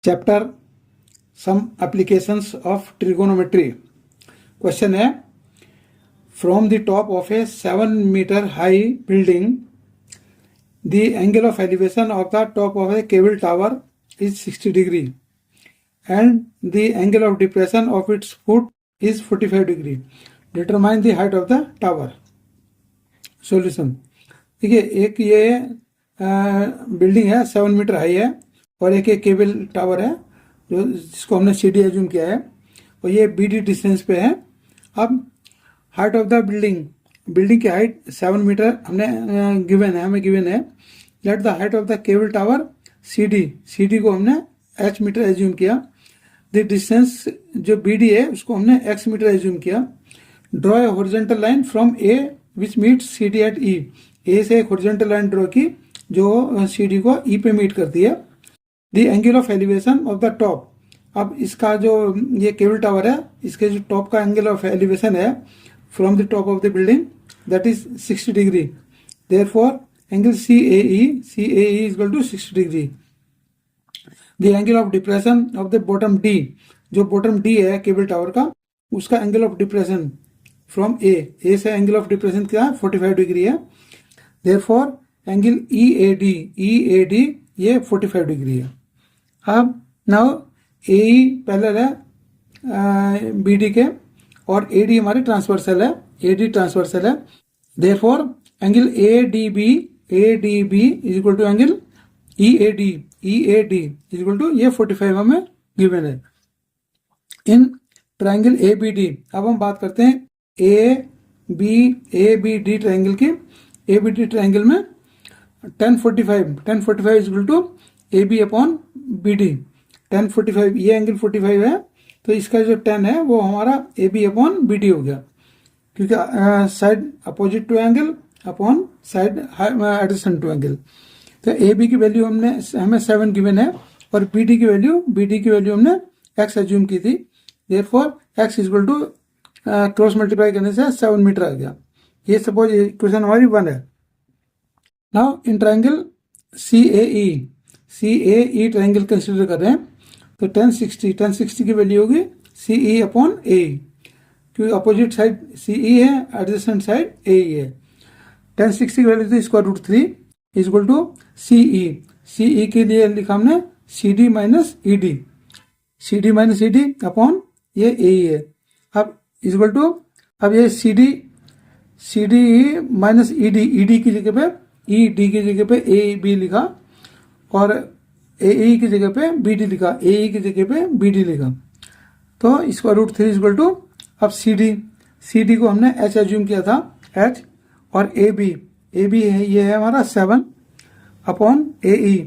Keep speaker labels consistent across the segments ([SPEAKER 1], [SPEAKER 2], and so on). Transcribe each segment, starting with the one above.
[SPEAKER 1] Chapter some applications of trigonometry. Question है, from the top of a 7 metre high building the angle of elevation of the top of a cable tower is 60 degree and the angle of depression of its foot is 45 degree. Determine the height of the tower. Solution. देखिए, एक ये building है 7 metre high है और एक cable tower है जो जिसको हमने सीडी एज्यूम किया है और ये बीडी डिस्टेंस पे है। अब हाइट ऑफ द बिल्डिंग की हाइट 7 मीटर हमने हमें गिवन है। Let the height of the cable tower CD को हमने h मीटर एज्यूम किया। द डिस्टेंस जो बीडी है उसको हमने x मीटर एज्यूम किया। Draw a horizontal line from A which meets CD at E. A से एक हॉरिजॉन्टल लाइन ड्रॉ की जो सीडी को ई पे मीट करती है। The angle of elevation of the top. अब इसका जो ये केबल टावर है इसके जो टॉप का एंगल ऑफ एलिवेशन है from the top of the building that is 60 degree. Therefore angle CAE is equal to 60 degree. The angle of depression of the bottom D, जो bottom D है cable tower का, उसका angle of depression from A से angle of depression क्या है 45 degree है। Therefore angle EAD ये 45 degree है। अब now AE पैरेलल है BD के और AD हमारे ट्रांसवर्सल है, AD ट्रांसवर्सल है। Therefore angle ADB is equal to angle EAD is equal to ये 45 हमें गिवन है। इन ट्राइंगल ABD अब हम बात करते हैं ABD ट्राइंगल की। ABD ट्राइंगल में tan 45 is equal to AB upon BD। tan 45 ये एंगल 45 है तो इसका जो tan है वो हमारा AB अपॉन BD हो गया क्योंकि side opposite to angle upon side adjacent to angle. तो ए बी की वैल्यू हमें 7 गिवन है और बी डी की वैल्यू हमने x एज्यूम की थी। Therefore x equal to cross multiply करने से 7 मीटर आ गया। ये सपोज इक्वेशन हमारी 1 है। Now in triangle CAE triangle consider कर रहे हैं तो tan 60 की वैल्यू होगी CE अपॉन AE क्योंकि अपोजिट साइड CE है, एडजेसेंट साइड AE है। tan 60 की वैल्यू थी square root 3 is equal to CE के लिए लिखा हमने CD माइनस ED अपॉन ये AE है। अब इज इक्वल टू अब ये CD माइनस ED की जगह पे ED की जगह पे AB लिखा और AE की जगह पे BD लिखा, AE की जगह पे BD लिखा। तो square root 3 is equal to अब CD को हमने H एज्यूम किया था H और AB है ये है हमारा 7 अपॉन AE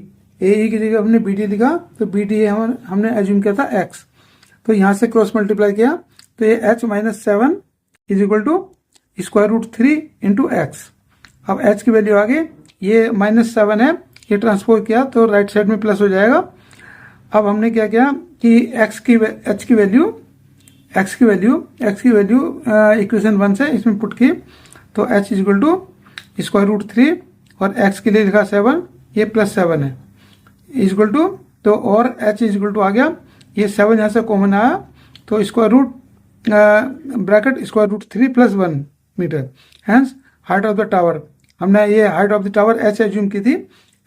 [SPEAKER 1] की जगह हमने BD लिखा तो BD हमने एज्यूम किया था X। तो यहाँ से क्रॉस मल्टीप्लाई किया तो ये H minus 7 is equal to square root 3 into X। अब H की वैल्यू आ गई, ये माइनस 7 है, ये ट्रांसपोज किया तो राइट साइड में प्लस हो जाएगा। अब हमने क्या किया कि H की वैल्यू इक्वेशन 1 से इसमें पुट की तो H is equal to square root 3 और X के लिए लिखा 7, ये प्लस 7 है इज इक्वल टू तो और H इज इक्वल टू आ गया, ये 7 यहाँ से कॉमन आया तो square root bracket square root 3 plus 1 metre. Hence height of the tower हमने ये height of the tower H assume की थी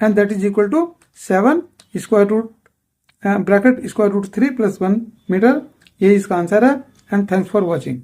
[SPEAKER 1] and that is equal to 7 square root bracket square root 3 plus 1 metre. ये इसका answer है and thanks for watching.